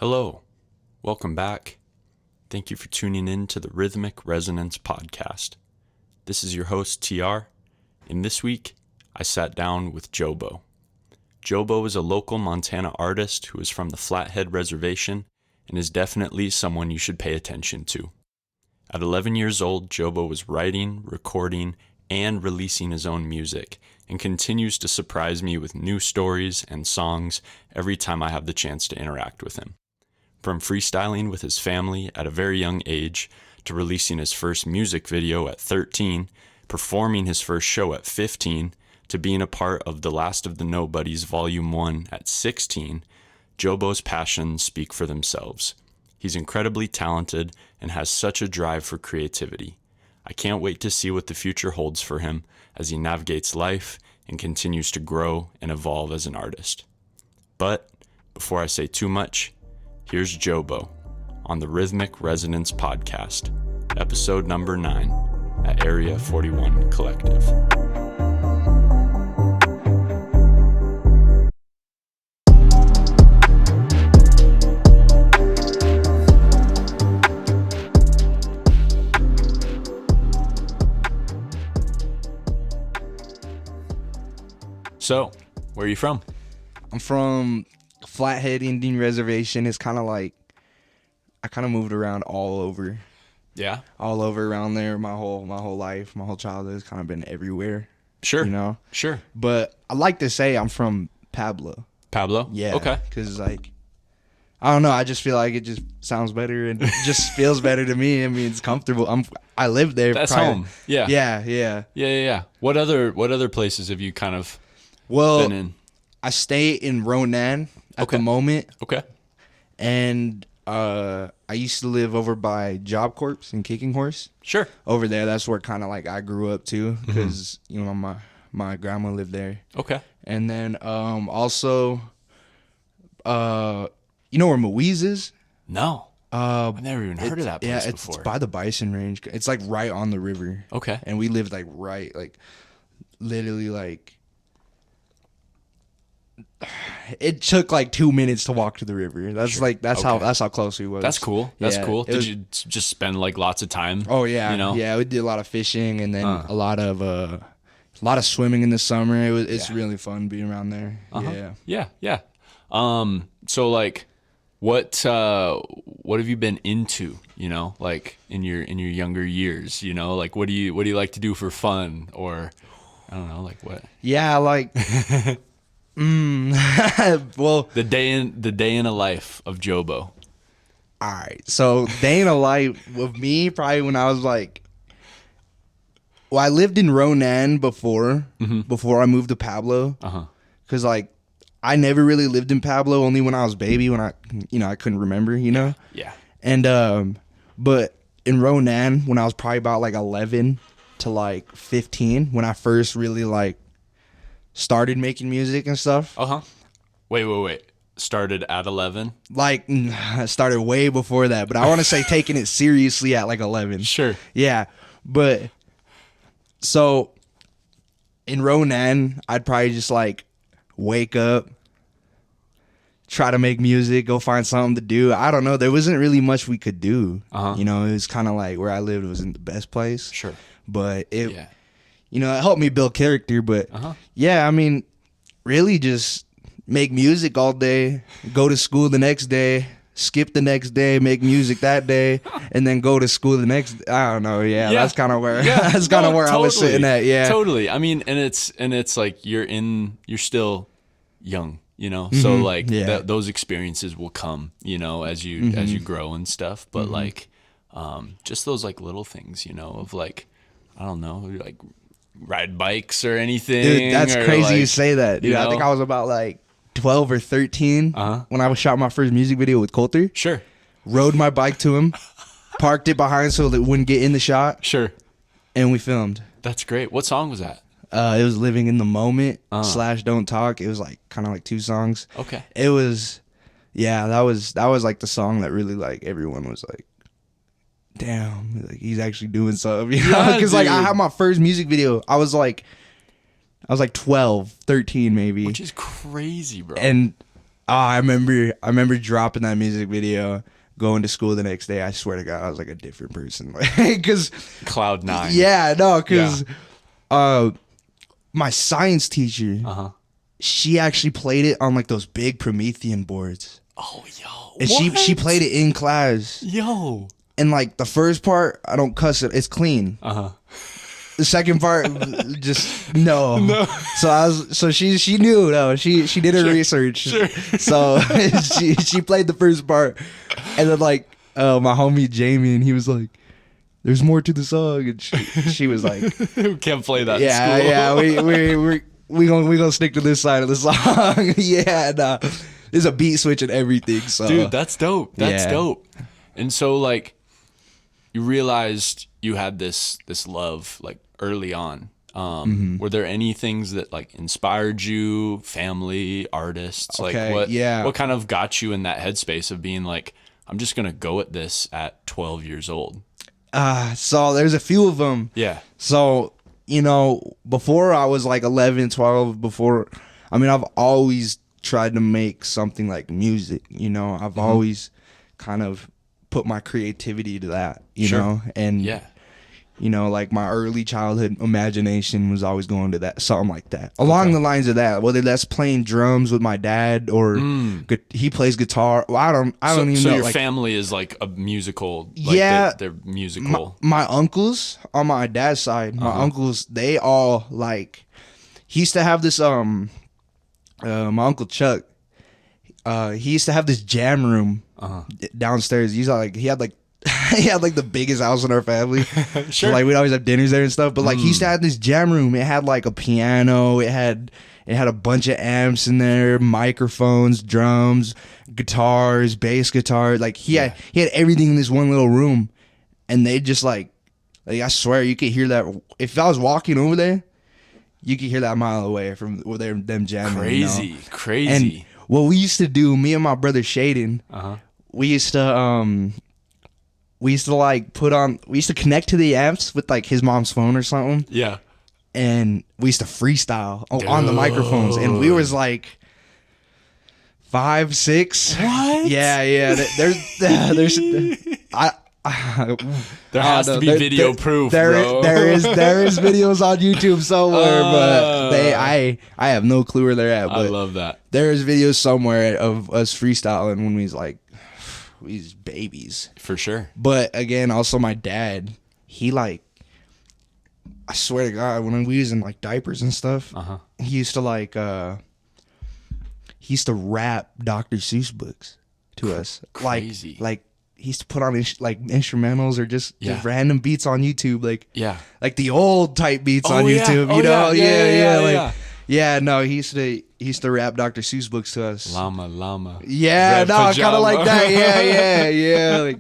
Hello, welcome back. Thank you for tuning in to the Rhythmic Resonance Podcast. This is your host, TR, and this week I sat down with Jobo. Jobo is a local Montana artist who is from the Flathead Reservation and is definitely someone you should pay attention to. At 11 years old, Jobo was writing, recording, and releasing his own music and continues to surprise me with new stories and songs every time I have the chance to interact with him. From freestyling with his family at a very young age, to releasing his first music video at 13, performing his first show at 15, to being a part of The Last of the Nobodies Volume 1 at 16, Jobo's passions speak for themselves. He's incredibly talented and has such a drive for creativity. I can't wait to see what the future holds for him as he navigates life and continues to grow and evolve as an artist. But before I say too much, here's Jobo on the Rhythmic Resonance Podcast, episode number 9 at Area 41 Collective. So, where are you from? I'm from Flathead Indian Reservation. It's kind of like I kind of moved around all over. Yeah. All over around there. My whole life, my whole childhood has kind of been everywhere. Sure. You know. Sure. But I like to say I'm from Pablo. Pablo? Yeah. Okay. Because like I don't know. I just feel like it just sounds better and it just feels better to me. I mean, it's comfortable. I live there. That's home. Yeah. Yeah. What other places have you kind of Well, been in? I stay in Ronan at the moment. Okay. And I used to live over by Job Corps and Kicking Horse. Sure. Over there, that's where kind of like I grew up too, because you know my grandma lived there. Okay. And then also, you know where Moise is? No. I've never even heard of that place it's before. by the Bison Range. It's like right on the river. Okay. And we lived like literally like. It took like 2 minutes to walk to the river. That's Sure. that's how close we was. That's cool. That's Yeah, cool. it Did was- you just spend like lots of time? Oh yeah, You know? yeah. We did a lot of fishing and then a lot of swimming in the summer. It's really fun being around there. Uh-huh. Yeah. Yeah. So like, what have you been into? You know, like in your younger years. You know, like what do you like to do for fun, or I don't know, like what? Yeah, like. Well, The day in a life of Jobo. all right. So day in a life with me, probably when I was like, well, I lived in Ronan before I moved to Pablo. Cause like I never really lived in Pablo, only when I was baby, when I couldn't remember, you know. Yeah. And but in Ronan, when I was probably about like 11 to like 15, when I first really like started making music and stuff. Wait. Started at 11? Like, I started way before that, but I want to say taking it seriously at like 11. Sure. Yeah. But so in Ronan, I'd probably just like wake up, try to make music, go find something to do. I don't know. There wasn't really much we could do. You know, it was kind of like where I lived wasn't the best place. Sure. But it helped me build character. But yeah, I mean, really just make music all day, go to school the next day, skip the next day, make music that day, and then go to school the next. I don't know. Yeah. That's kind of where I was sitting at. Yeah, totally. I mean, and it's like you're still young, you know. So like those experiences will come, you know, as you grow and stuff. But like, just those like little things, you know, of like, I don't know, like ride bikes or anything. Dude, that's crazy like, you say that. Dude, I think I was about like 12 or 13 when I shot my first music video with Coulter. Sure. Rode my bike to him, parked it behind so that it wouldn't get in the shot. Sure. And we filmed. That's great. What song was that? It was Living in the Moment / Don't Talk. It was like kind of like 2 songs. Okay. It was, that was like the song that really like everyone was like, damn, like he's actually doing something. You know? Because like I had my first music video. I was like 12, 13 maybe. Which is crazy, bro. And I remember dropping that music video, going to school the next day. I swear to God, I was like a different person. Because Cloud 9. Yeah, no, because my science teacher, she actually played it on like those big Promethean boards. Oh, yo. And she played it in class. Yo. And like the first part, I don't cuss it. It's clean. The second part, just no. So she knew though. She did her research. Sure. So she played the first part, and then like my homie Jamie, and he was like, "There's more to the song," and she was like, "We can't play that." Yeah, in school. yeah. We gonna stick to this side of the song. Yeah, nah. There's a beat switch and everything. So dude, that's dope. That's dope. And so like, you realized you had this love like early on. Were there any things that like inspired you, family, artists? Okay, like what kind of got you in that headspace of being like, I'm just gonna go at this at 12 years old? So there's a few of them. Yeah. So, before I was like 11, 12, I've always tried to make something like music, I've always kind of put my creativity to that, you know, and like my early childhood imagination was always going to that, something like that, along the lines of that, whether that's playing drums with my dad or he plays guitar. Well, I don't even know. So your like, family is like a musical, like they're musical. My uncles on my dad's side, my uncles, they all like, he used to have this, my uncle Chuck, he used to have this jam room downstairs. He had like the biggest house in our family. Sure. So, like we'd always have dinners there and stuff. But like he used to have this jam room. It had like a piano. It had a bunch of amps in there, microphones, drums, guitars, bass guitar. Like he had everything in this one little room. And they just like I swear you could hear that if I was walking over there, you could hear that a mile away from where them jamming. Crazy. And what we used to do, me and my brother Shaden, we used to connect to the amps with like his mom's phone or something. Yeah. And we used to freestyle on the microphones. And we was like 5, 6. What? Yeah. There has to be video proof, bro. There is videos on YouTube somewhere, but I have no clue where they're at. But I love that. There is videos somewhere of us freestyling when we was babies. For sure. But again, also my dad, he like, I swear to God, when we was in like diapers and stuff, he used to like, he used to rap Dr. Seuss books to us. Crazy. Like he used to put on like instrumentals or just random beats on YouTube, like the old type beats on YouTube, you know? No, he used to rap Dr. Seuss books to us. Llama. Yeah, kind of like that. Yeah. Like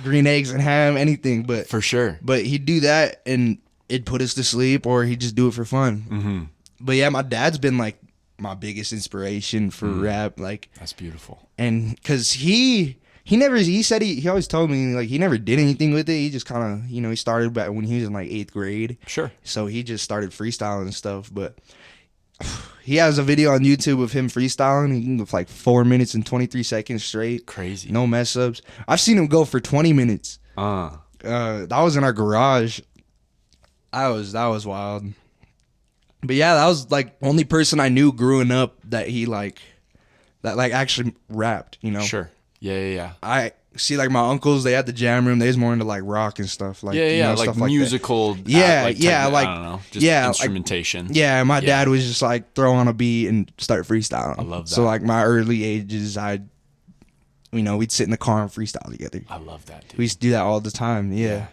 green eggs and ham, anything, but for sure. But he'd do that and it'd put us to sleep, or he'd just do it for fun. But yeah, my dad's been like my biggest inspiration for rap. Like that's beautiful. And because he always told me like he never did anything with it. He just kind of, he started back when he was in like 8th grade. Sure. So he just started freestyling and stuff. But he has a video on YouTube of him freestyling. He can go for like 4 minutes and 23 seconds straight. Crazy. No mess ups. I've seen him go for 20 minutes. That was in our garage. That was wild. But yeah, that was like only person I knew growing up that actually rapped, Sure. Yeah. I see, like my uncles, they had the jam room. They was more into like rock and stuff. Like like stuff musical. Like I don't know, just instrumentation. Like, my dad was just like throw on a beat and start freestyling. I love that. So like my early ages, we'd sit in the car and freestyle together. I love that, dude. We used to do that all the time. Yeah.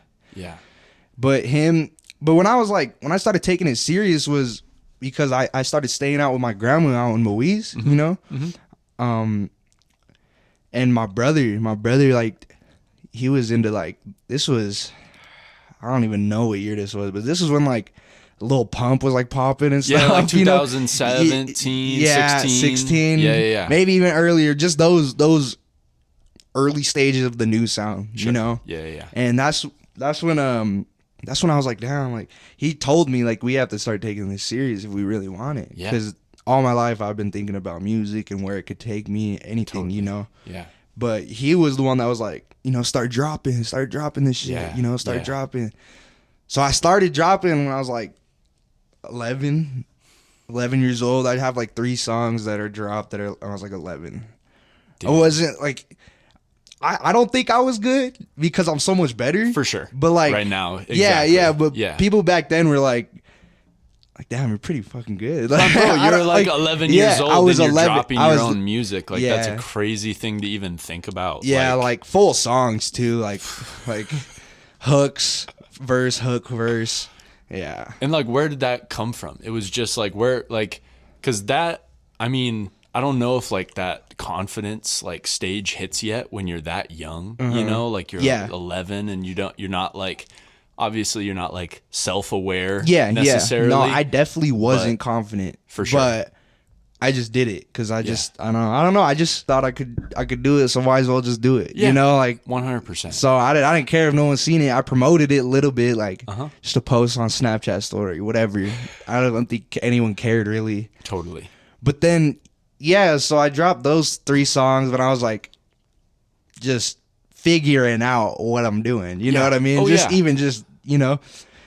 But when I started taking it serious was because I started staying out with my grandma out in Moise, and my brother, like, he was into, like, this was, I don't even know what year this was, but this was when, like, Lil Pump was, like, popping and stuff. Yeah, like 2017, 16. Yeah. Maybe even earlier, just those early stages of the new sound, Sure. you know? Yeah. And that's when I was like, damn, like, he told me, like, we have to start taking this serious if we really want it. Yeah. Because all my life I've been thinking about music and where it could take me, anything, Totally. you know. Yeah. But he was the one that was like, you know, start dropping this shit, Yeah. you know, start Yeah. dropping. So I started dropping when I was like 11 years old. I'd have like 3 songs that are dropped that are, I was like 11. Dude. I wasn't like, I don't think I was good because I'm so much better. For sure. But like right now. yeah, Exactly. yeah. But yeah. people back then were like, damn, you're pretty fucking good. But Like, bro, I you're don't- like 11 yeah, years old I was and you're 11. dropping I your was- own music. Like that's yeah. a crazy thing to even think about. Yeah, like full songs too, like hooks, verse, hook, verse. Yeah. And like, where did that come from? It was just like where, like, cause that, I mean, I don't know if like that confidence like stage hits yet when you're that young, you know, like you're 11 and you're not like, obviously you're not like self-aware necessarily. No, I definitely wasn't confident for sure. But I just did it because I don't know. I just thought I could do it, so might as well just do it. Yeah. You know, like 100%. So I didn't care if no one seen it. I promoted it a little bit, like just a post on Snapchat story, whatever. I don't think anyone cared really. Totally. But then, yeah, so I dropped those 3 songs when I was like, just figuring out what I'm doing. You know what I mean? You know,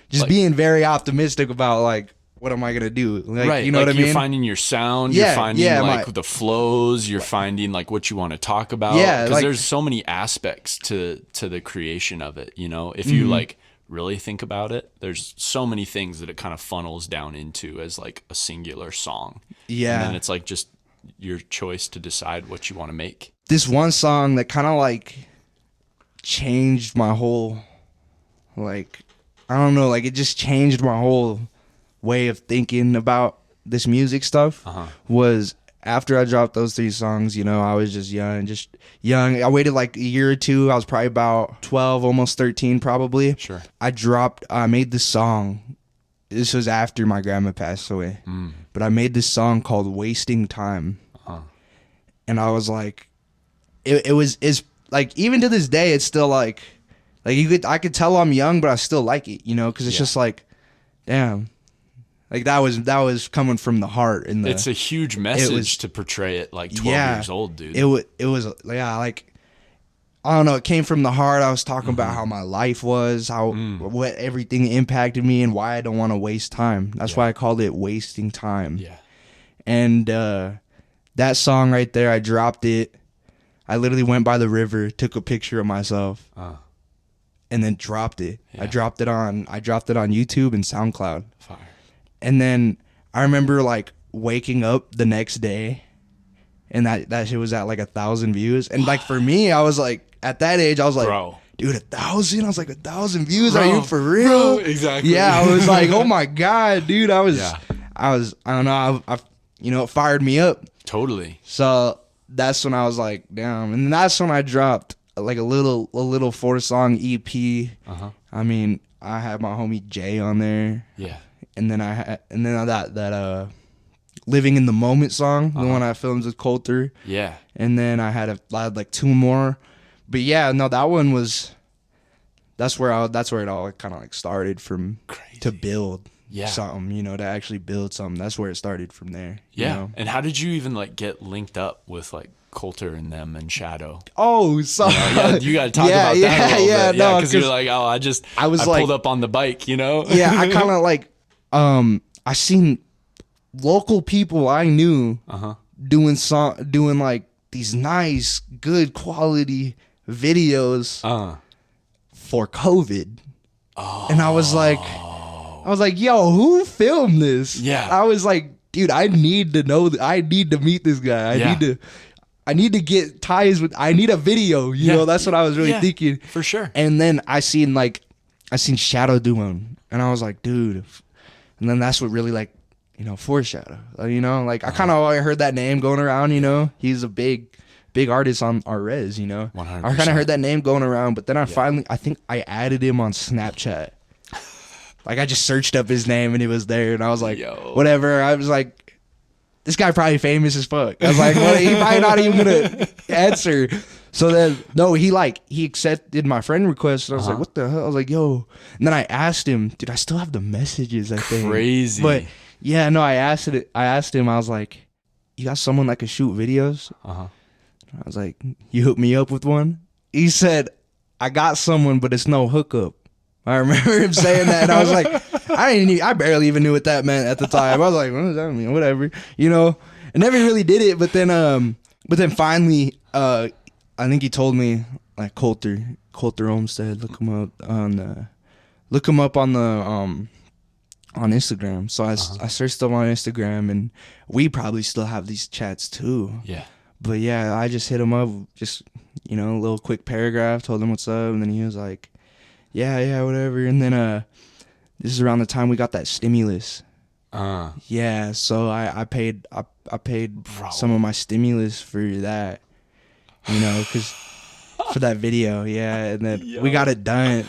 just like, being very optimistic about like, what am I gonna do? Like, right. You know like what I mean? You're finding your sound. Yeah, you're finding yeah, like the flows. You're finding like what you want to talk about. Yeah, because like, there's so many aspects to the creation of it. You know, if you like really think about it, there's so many things that it kind of funnels down into as like a singular song. Yeah. And then it's like just your choice to decide what you want to make. This one song that kind of like changed my whole, like, I don't know, like it just changed my whole way of thinking about this music stuff was after I dropped those 3 songs. You know, I was just young. I waited like a year or 2. I was probably about 12, almost 13 probably. Sure. I made this song. This was after my grandma passed away. But I made this song called Wasting Time. And I was like, it's like, even to this day, it's still like I could tell I'm young, but I still like it, you know, because it's just like, damn. Like that was coming from the heart, and it's a huge message to portray it like 12 years old, dude. It was like I don't know. It came from the heart. I was talking about how my life was, what everything impacted me, and why I don't want to waste time. That's why I called it Wasting Time. Yeah. And that song right there, I dropped it. I literally went by the river, took a picture of myself, and then dropped it. Yeah. I dropped it on YouTube and SoundCloud. Fire. And then I remember like waking up the next day, and that shit was at like 1,000 views. And like for me, I was like, at that age, I was like, bro, dude, 1,000? I was like, 1,000 views? Bro, Are you for real? Bro, exactly. Yeah, I was like, oh my God, dude. I don't know. I you know, it fired me up. Totally. So that's when I was like, damn. And that's when I dropped like a little 4-song EP. I mean, I had my homie Jay on there. Yeah. And then that Living in the Moment song, the one I filmed with Coulter. Yeah. And then I had like 2 more. But yeah, no, that one was, that's where it all kind of like started from. Crazy. To build Yeah. something, you know, to actually build something. That's where it started from there. Yeah. You know? And how did you even like get linked up with like Coulter and them and Shadow? Oh, so you got to talk about that a little bit. Yeah, no, because you're like, oh, I pulled up on the bike, you know? Yeah, I kind of like, I seen local people I knew doing like these nice, good quality videos for COVID. Oh. And I was like, yo, who filmed this? Yeah. I was like, dude, I need to know. I need to meet this guy. I need to get ties with. I need a video. You know, that's what I was really thinking. For sure. And then I seen Shadow do one, and I was like, dude. And then that's what really like, you know, Foreshadow. You know, like I kind of heard that name going around. You know, he's a big artist on our res. You know, 100%. I kind of heard that name going around, but then I think I added him on Snapchat. Like I just searched up his name and he was there, and I was like, whatever. I was like, this guy probably famous as fuck. I was like, well, he probably not even gonna answer. So then, no, he accepted my friend request. And I was like, what the hell? I was like, yo. And then I asked him, dude, I still have the messages, I think. Crazy. But Yeah, no, I asked him, I was like, you got someone that could shoot videos? Uh-huh. I was like, you hook me up with one? He said, I got someone, but it's no hookup. I remember him saying that, and I was like, I barely even knew what that meant at the time. I was like, what does that mean? Whatever, you know. I never really did it, but then finally, I think he told me, like, Coulter Olmsted, look him up on Instagram. So I searched up on Instagram, and we probably still have these chats too. Yeah. But yeah, I just hit him up, just, you know, a little quick paragraph, told him what's up, and then he was like, yeah, whatever. And then this is around the time we got that stimulus. Yeah, so I paid some of my stimulus for that, you know, because for that video, yeah, and then we got it done.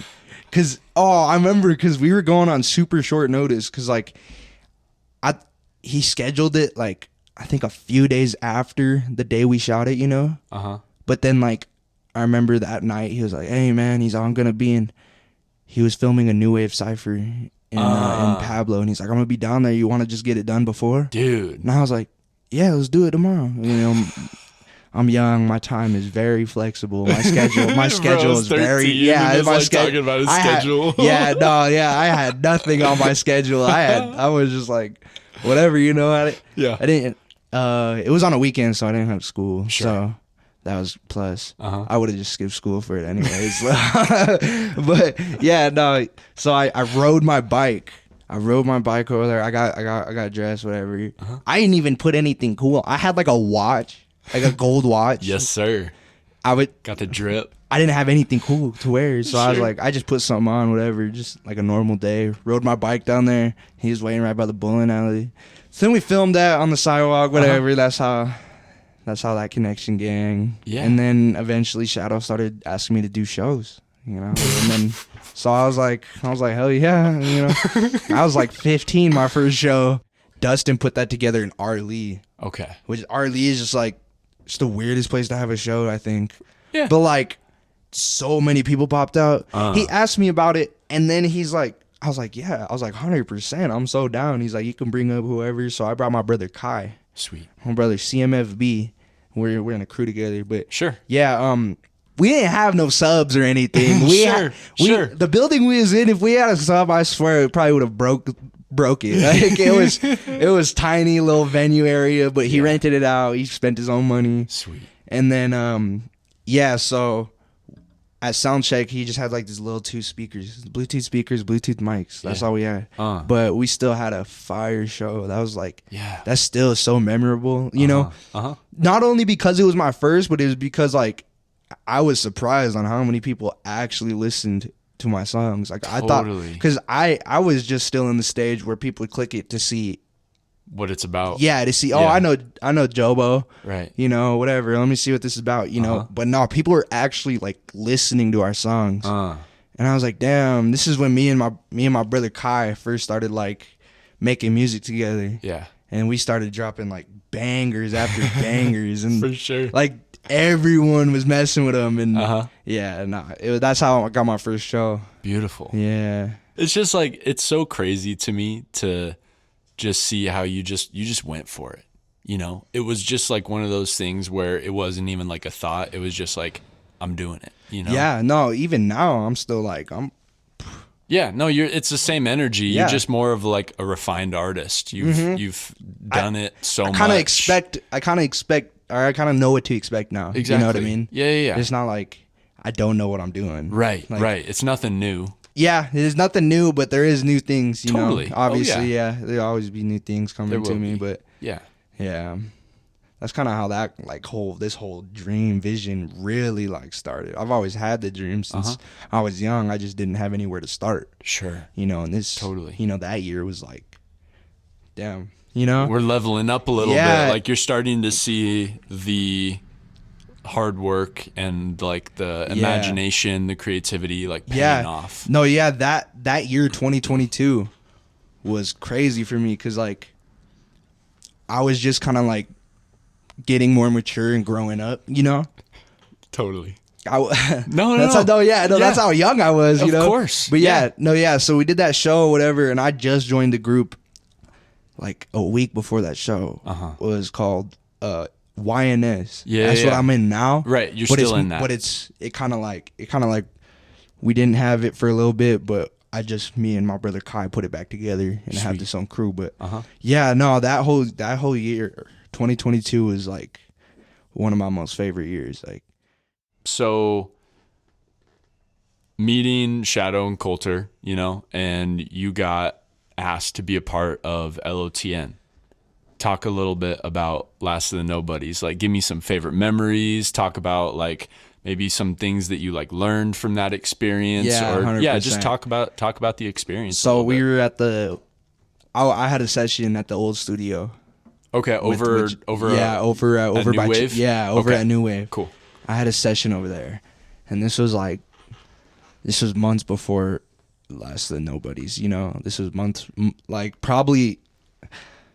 Cause I remember, because we were going on super short notice, because like he scheduled it like I think a few days after the day we shot it, you know. But then like I remember that night he was like, hey man, I'm gonna be in. He was filming a New Wave Cypher in Pablo, and he's like, I'm gonna be down there. You want to just get it done before, dude? And I was like, yeah, let's do it tomorrow. You know, I'm young. My time is very flexible. My schedule is very my talking about his schedule. I had nothing on my schedule. I was just like, whatever, you know. I didn't. It was on a weekend, so I didn't have school. Sure. So that was plus. I would have just skipped school for it anyways. But yeah, no. So I rode my bike. Over there. I got dressed, whatever. I didn't even put anything cool. I had like a watch, like a gold watch. Yes, sir. Got the drip. I didn't have anything cool to wear, so I was like, I just put something on, whatever, just like a normal day. Rode my bike down there. He was waiting right by the bowling alley. So then we filmed that on the sidewalk, whatever. That's how that connection gang. Yeah. And then eventually Shadow started asking me to do shows, you know. And then so I was like, hell yeah, you know. I was like 15 my first show. Dustin put that together in R. Lee. Okay. Which R. Lee is just like the weirdest place to have a show, I think. Yeah. But like so many people popped out. He asked me about it, and then he's like, I was like, 100%. I'm so down. He's like, you can bring up whoever. So I brought my brother Kai. Sweet. My brother CMFB. We're in a crew together, but sure. Yeah, we didn't have no subs or anything. Sure. The building we was in, if we had a sub, I swear it probably would have broke it. Like it was tiny little venue area, but he rented it out. He spent his own money. Sweet. And then so at soundcheck he just had like these little Bluetooth speakers, Bluetooth mics. That's all we had. But we still had a fire show. That was like, that's still so memorable, you know. Not only because it was my first, but it was because like I was surprised on how many people actually listened to my songs. Like I thought, because I was just still in the stage where people would click it to see what it's about. Yeah, to see, I know Jobo. Right. You know, whatever. Let me see what this is about, you know. But no, people were actually like listening to our songs. And I was like, damn, this is when me and my brother Kai first started like making music together. Yeah. And we started dropping like bangers after bangers, and for sure, like everyone was messing with them. And that's how I got my first show. Beautiful. Yeah. It's just like, it's so crazy to me to just see how you just went for it. You know, it was just like one of those things where it wasn't even like a thought. It was just like, I'm doing it, you know? Yeah, no, even now I'm still like, it's the same energy. Yeah. You're just more of like a refined artist. You've done it so much. I kind of know what to expect now. Exactly. You know what I mean? Yeah. It's not like I don't know what I'm doing. Right, like, right. It's nothing new. Yeah, there's nothing new, but there is new things, you know. Obviously, there'll always be new things coming to me, but yeah. That's kind of how that this whole dream vision really like started. I've always had the dream since I was young. I just didn't have anywhere to start. Sure. You know, and this that year was like, damn, you know. We're leveling up a little bit. Like you're starting to see the hard work and like the imagination, the creativity like paying off. No, that year 2022 was crazy for me because like I was just kind of like getting more mature and growing up, you know. Totally. That's how young I was, you know. Of course. But so we did that show or whatever, and I just joined the group like a week before that show was called YNS. Yeah, that's what I'm in now. Right, you're still in that. But it kind of like we didn't have it for a little bit, but me and my brother Kai put it back together and have this own crew. But yeah, no, that whole year, 2022 was like one of my most favorite years. Like, so meeting Shadow and Coulter, you know, and you got asked to be a part of LOTN. Talk a little bit about Last of the Nobodies. Like, give me some favorite memories. Talk about like maybe some things that you like learned from that experience. Yeah, or 100%. Just talk about the experience. So we were at I had a session at the old studio. Okay, over at New Wave? At New Wave. Cool. I had a session over there, and this was months before Last of the Nobodies. You know, this was months, like probably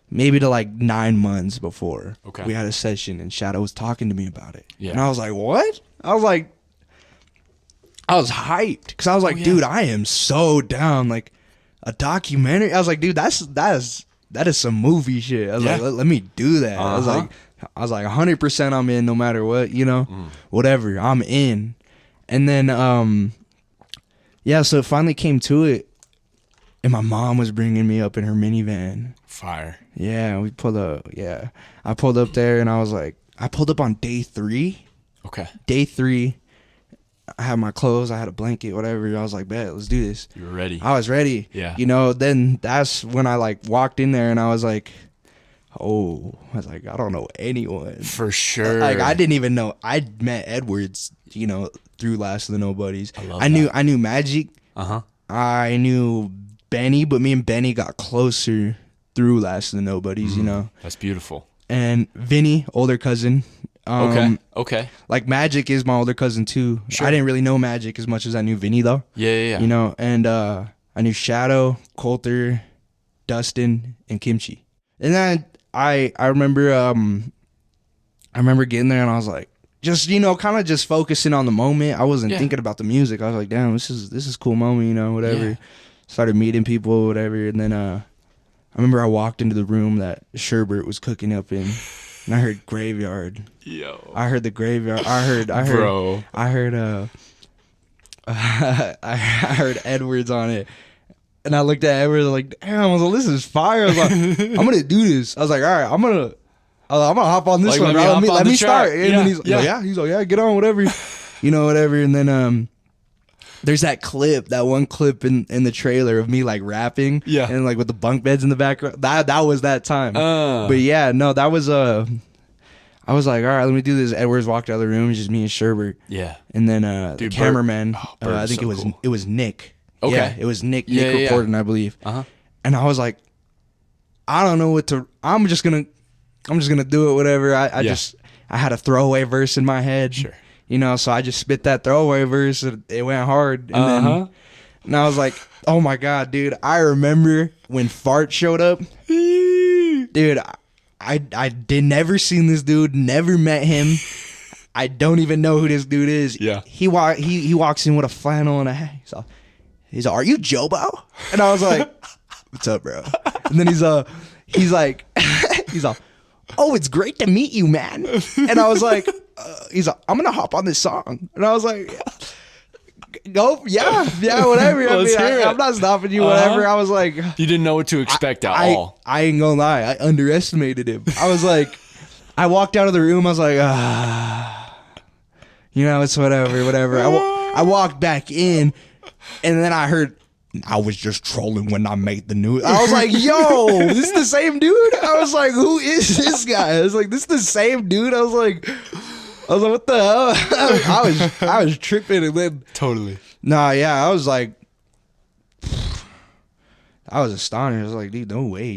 maybe to like 9 months before. Okay. We had a session, and Shadow was talking to me about it. Yeah. And I was like, what? I was hyped because I was like, dude, I am so down. Like a documentary. I was like, dude, that is some movie shit. I was like, let me do that. I was like 100% I'm in no matter what, you know, whatever, I'm in. And then, so it finally came to it, and my mom was bringing me up in her minivan. Fire. Yeah, we pulled up. Yeah, I pulled up there, and I pulled up on day 3. Okay. Day 3, I had my clothes, I had a blanket, whatever. I was like, bet, let's do this. You were ready. I was ready. Yeah. You know, then that's when I like walked in there, and I was like, I don't know anyone. For sure. Like, I didn't even know. I met Edwards, you know, through Last of the Nobodies. I knew Magic. I knew Benny, but me and Benny got closer through Last of the Nobodies, you know. That's beautiful. And Vinny, older cousin. Okay. Like, Magic is my older cousin too. Sure. I didn't really know Magic as much as I knew Vinny though. Yeah. You know, and I knew Shadow, Coulter, Dustin, and Kimchi. And then I remember getting there, and I was like, just, you know, kind of just focusing on the moment. I wasn't thinking about the music. I was like, damn, this is a cool moment, you know, whatever. Yeah. Started meeting people, whatever. And then I remember I walked into the room that Sherbert was cooking up in, and I heard Graveyard. Yo. I heard the Graveyard. I heard Bro. I heard Edwards on it. And I looked at Edwards, like, damn, I was like, this is fire. I was like, I'm gonna do this. I was like, all right, I'm gonna hop on this one, bro. Let me start. And then he's like, yeah, get on, whatever. You know, whatever. And then there's that one clip in the trailer of me like rapping. Yeah. And like with the bunk beds in the background. That was that time. But yeah, no, that was I was like, all right, let me do this. Edwards walked out of the room, just me and Sherbert. Yeah. And then the cameraman, I think it was Nick. Okay. Yeah, it was Nick reporting, I believe. And I was like, I don't know what to. I'm just gonna do it. Whatever. I had a throwaway verse in my head. Sure. You know, so I just spit that throwaway verse. It went hard. And then I was like, oh my god, dude! I remember when Fart showed up. Dude, I did never seen this dude. Never met him. I don't even know who this dude is. Yeah. He walks in with a flannel and a hat. He's like, are you Jobo? And I was like, what's up, bro? And then he's like, oh, it's great to meet you, man. And I was like, he's like, I'm going to hop on this song. And I was like, go, yeah, whatever. I'm not stopping you, whatever. I was like. You didn't know what to expect at all. I ain't going to lie. I underestimated him. I was like, I walked out of the room. I was like, you know, it's whatever. I walked back in. And then I heard, I was just trolling when I made the news. I was like, yo, this is the same dude? I was like, who is this guy? I was like, this is the same dude? I was like, what the hell? I was tripping. And then totally. Nah, yeah, I was like, I was astonished. I was like, dude, no way.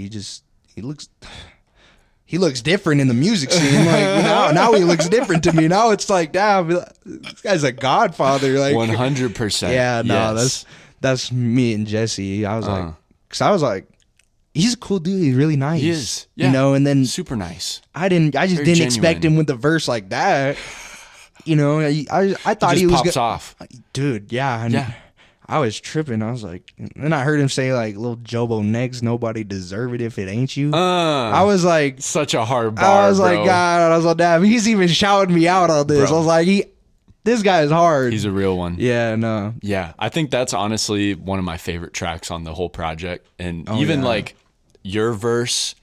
He looks different in the music scene. Like now he looks different to me. Now it's like, damn, this guy's a godfather. Like 100%. Yeah, no, yes. That's me and Jesse. I was like, he's a cool dude. He's really nice. He is. Yeah. You know, and then super nice. I just didn't expect him with the verse like that. You know, I thought he was pops off. Dude, yeah. And I was tripping. I was like, and then I heard him say like, "Little Jobo next, nobody deserve it if it ain't you." I was like, such a hard bar. I was bro. like, God, I was like, damn, he's even shouting me out on this. Bro. I was like, this guy is hard. He's a real one. Yeah, no. Yeah, I think that's honestly one of my favorite tracks on the whole project. And even like your verse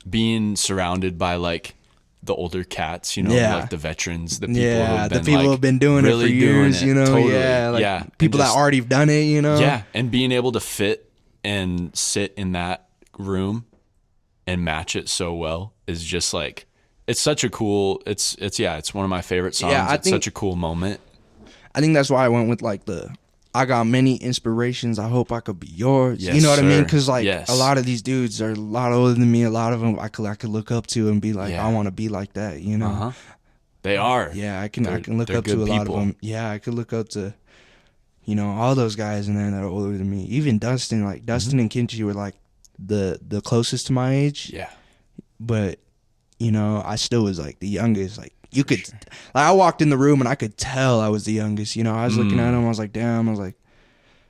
being surrounded by like the older cats, you know, like the veterans, the people who have been, who have been doing really it for years, you know, totally. People that already have done it, you know. Yeah, and being able to fit and sit in that room and match it so well is just like, it's such a cool, it's one of my favorite songs. Yeah, it's such a cool moment. I think that's why I went with like I got many inspirations. I hope I could be yours. Yes, you know what sir. I mean? Because like a lot of these dudes are a lot older than me. A lot of them I could look up to and be like, I want to be like that. You know? They are. Yeah, I can look up to a lot of them. Yeah, I could look up to, you know, all those guys in there that are older than me. Even Dustin, like Dustin and Kinchi were like the closest to my age. Yeah. But you know, I still was like the youngest. Like you could, like I walked in the room and I could tell I was the youngest. You know, I was looking at him. I was like, damn. I was like,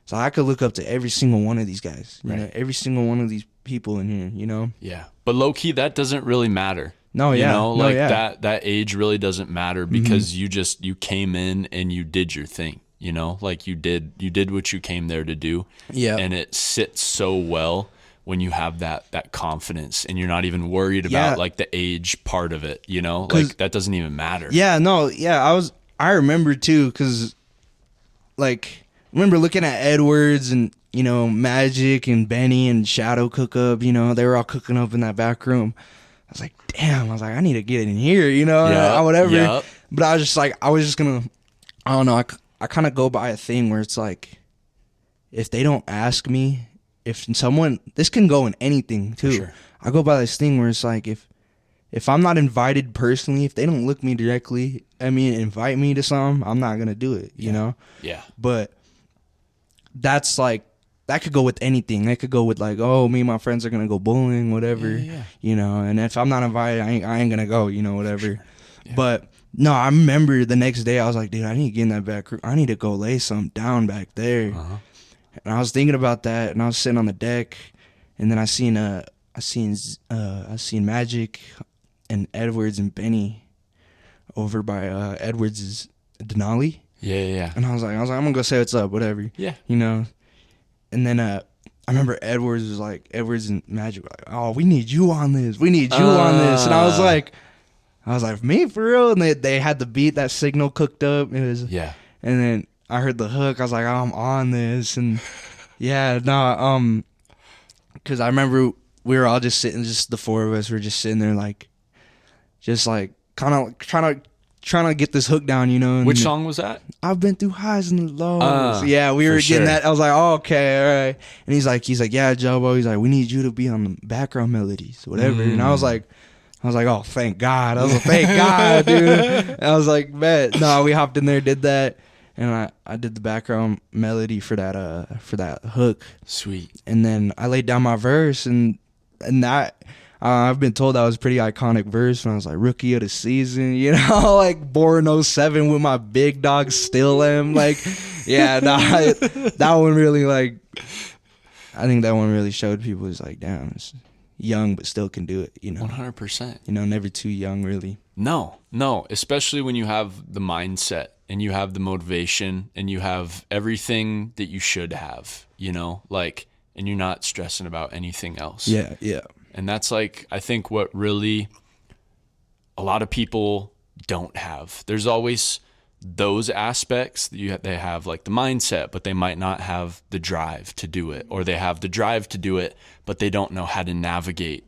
so I could look up to every single one of these guys. You know, every single one of these people in here. You know. Yeah, but low key, that doesn't really matter. No, you know, like that age really doesn't matter because you came in and you did your thing. You know, like you did what you came there to do. Yeah, and it sits so well when you have that confidence and you're not even worried about like the age part of it, you know, like that doesn't even matter. Yeah, no, yeah, I remember too, cause like remember looking at Edwards and you know Magic and Benny and Shadow cook up, you know, they were all cooking up in that back room. I was like, damn, I need to get in here, you know, whatever. Yep. But I was just like, I don't know, I kind of go by a thing where it's like, if they don't ask me. If someone, this can go in anything too. Sure. I go by this thing where it's like if I'm not invited personally, if they don't look me directly, invite me to something, I'm not gonna do it. You know. Yeah. But that's like that could go with anything. That could go with like, oh, me and my friends are gonna go bowling, whatever. Yeah. You know, and if I'm not invited, I ain't gonna go. You know, whatever. Sure. Yeah. But no, I remember the next day I was like, dude, I need to get in that back room. I need to go lay something down back there. And I was thinking about that, and I was sitting on the deck, and then I seen Magic and Edwards and Benny over by Edwards' Denali. Yeah. And I was like, I'm gonna go say what's up, whatever. Yeah. You know. And then I remember Edwards and Magic were like, oh, we need you on this. We need you on this. And I was like, me for real? And they had the beat, that signal cooked up. It was And then I heard the hook. I was like, oh, I'm on this. And because I remember we were all just sitting, just the four of us were just sitting there kind of trying to get this hook down, you know. And which song was that? I've been through highs and lows. Yeah, we were getting that. I was like, oh, okay, all right. And he's like, yeah, Jobo. He's like, we need you to be on the background melodies, whatever. And I was like, oh, thank God. I was like, thank God, dude. And I was like, man, no, we hopped in there, did that. And I did the background melody for that hook. Sweet. And then I laid down my verse, and that I've been told that was a pretty iconic verse when I was like rookie of the season, you know, like born 07 with my big dog still am. Like, yeah, that one really I think that one really showed people is like, damn, it's young but still can do it, you know. 100%. You know, never too young really. No, especially when you have the mindset and you have the motivation and you have everything that you should have, you know, like, and you're not stressing about anything else. Yeah. And that's like, I think what really a lot of people don't have. There's always those aspects that they have like the mindset, but they might not have the drive to do it, or they have the drive to do it, but they don't know how to navigate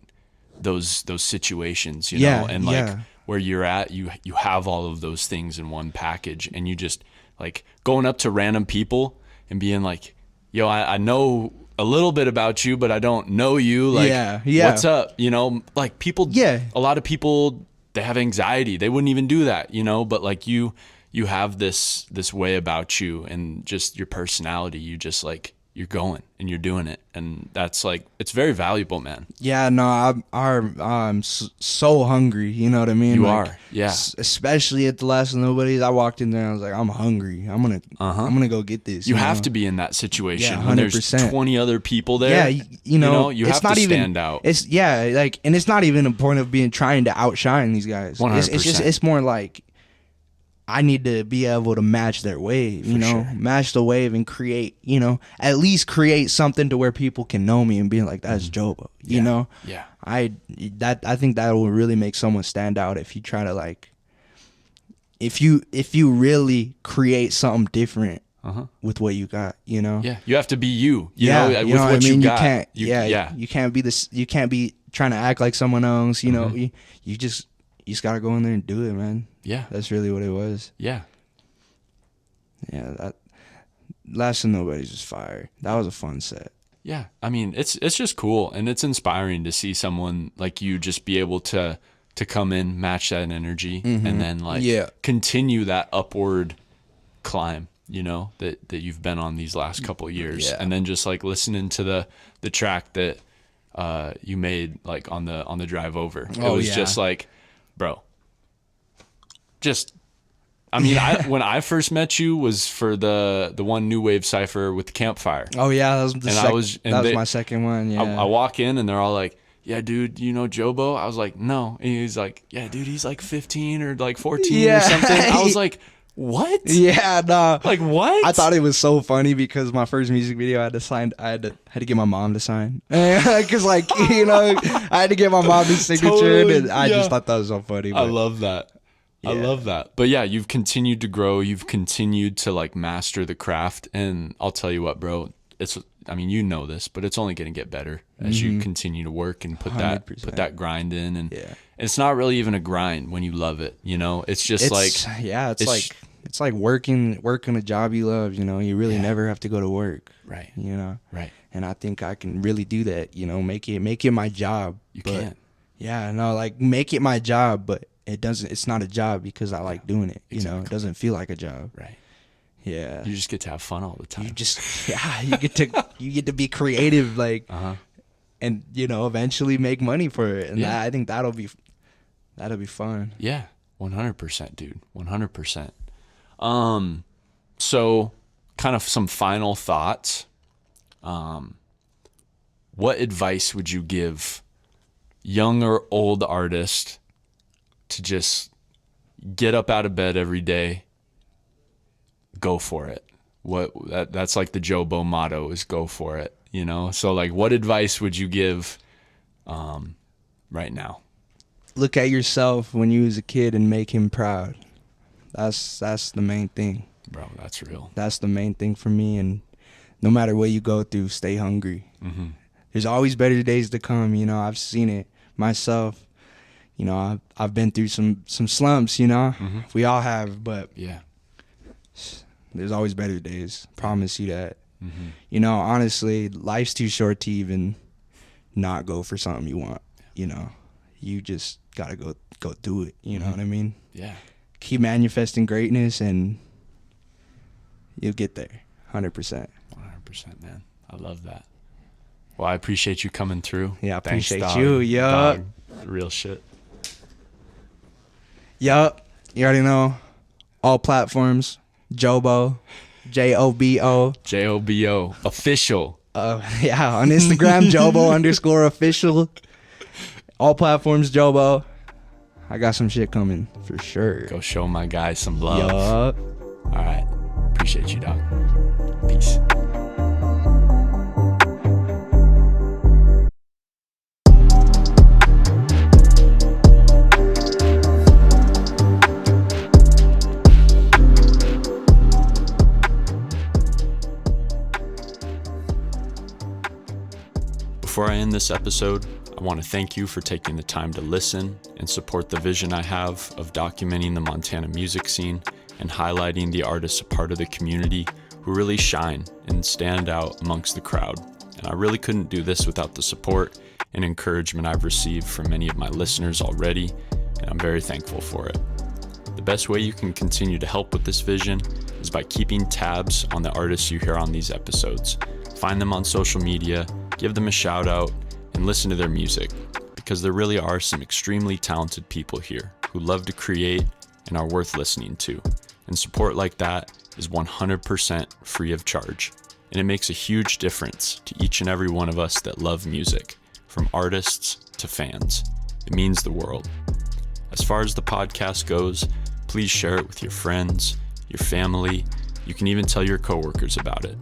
those situations, you know, and like where you're at, you have all of those things in one package, and you just like going up to random people and being like, yo, I know a little bit about you, but I don't know you. Like, what's up? You know, like people, a lot of people, they have anxiety. They wouldn't even do that, you know, but like you have this way about you and just your personality. You just like, you're going and you're doing it. And that's like, it's very valuable, man. Yeah, no, I'm so hungry. You know what I mean? You like, are, yeah. Especially at the last Nobodies, I walked in there and I was like, I'm hungry. I'm gonna go get this. You have to be in that situation. Yeah, when there's 20 other people there. Yeah, you know you it's have not to even, stand out. It's and it's not even a point of trying to outshine these guys. 100%. It's more like I need to be able to match their wave, match the wave and create, at least create something to where people can know me and be like, that's Jobo, you know? Yeah. I think that will really make someone stand out if you try to like, if you really create something different with what you got, Yeah. You have to be you, you know, with what I mean? you got. You can't be this, you can't be trying to act like someone else, you know, you just gotta go in there and do it, man. Yeah. That's really what it was. Yeah. Yeah, that Last of Nobodies was fire. That was a fun set. Yeah. I mean, it's just cool, and it's inspiring to see someone like you just be able to come in, match that energy, and then like continue that upward climb, that you've been on these last couple of years. And then just like listening to the track that you made like on the drive over. It was just like, bro, when I first met you was for the one New Wave Cypher with the Campfire. Oh yeah, that was my second one. Yeah, I walk in and they're all like, "Yeah, dude, you know Jobo?" I was like, "No," and he's like, "Yeah, dude, he's like 15 or like 14 or something." I was like, "What?" Yeah, no, like what? I thought it was so funny because my first music video, I had to get my mom to sign because like I had to get my mom's signature, and I just thought that was so funny. I love that. Yeah. I love that. But yeah, you've continued to grow. You've continued to like master the craft. And I'll tell you what, bro, you know this, but it's only going to get better as you continue to work and put 100%. that grind in. And it's not really even a grind when you love it. It's just it's like working a job you love. You really never have to go to work. Right. Right. And I think I can really do that. Make it my job. You can. Yeah. No, like make it my job, but it's not a job because I like doing it. Exactly. It doesn't feel like a job. Right. Yeah. You just get to have fun all the time. You get to be creative, like, and eventually make money for it. And I think that'll be fun. Yeah. 100%, dude. 100%. So kind of some final thoughts. What advice would you give young or old artists to just get up out of bed every day, go for it? That's like the Jobo motto is go for it, So like what advice would you give right now? Look at yourself when you was a kid and make him proud. That's the main thing. Bro, that's real. That's the main thing for me, and no matter what you go through, stay hungry. There's always better days to come, I've seen it myself. I've been through some slumps, we all have, but there's always better days. Promise you that. Honestly, life's too short to even not go for something you want. You just gotta go do it. You know what I mean? Yeah. Keep manifesting greatness, and you'll get there. 100%. 100%, man. I love that. Well, I appreciate you coming through. Yeah, I appreciate Thanks, you. Yeah. Real shit. Yup. You already know. All platforms. Jobo. Jobo. Jobo. Official. Yeah, on Instagram, Jobo_official. All platforms, Jobo. I got some shit coming for sure. Go show my guys some love. Yup. All right. Appreciate you, dog. Peace. Before I end this episode, I want to thank you for taking the time to listen and support the vision I have of documenting the Montana music scene and highlighting the artists a part of the community who really shine and stand out amongst the crowd. And I really couldn't do this without the support and encouragement I've received from many of my listeners already, and I'm very thankful for it. The best way you can continue to help with this vision is by keeping tabs on the artists you hear on these episodes. Find them on social media, give them a shout out, and listen to their music, because there really are some extremely talented people here who love to create and are worth listening to. And support like that is 100% free of charge. And it makes a huge difference to each and every one of us that love music, from artists to fans. It means the world. As far as the podcast goes, please share it with your friends, your family. You can even tell your coworkers about it.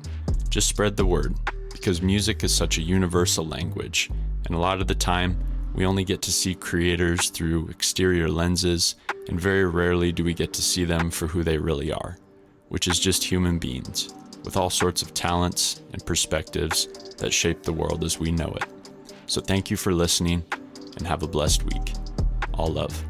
Just spread the word, because music is such a universal language, and a lot of the time, we only get to see creators through exterior lenses, and very rarely do we get to see them for who they really are, which is just human beings, with all sorts of talents and perspectives that shape the world as we know it. So thank you for listening, and have a blessed week. All love.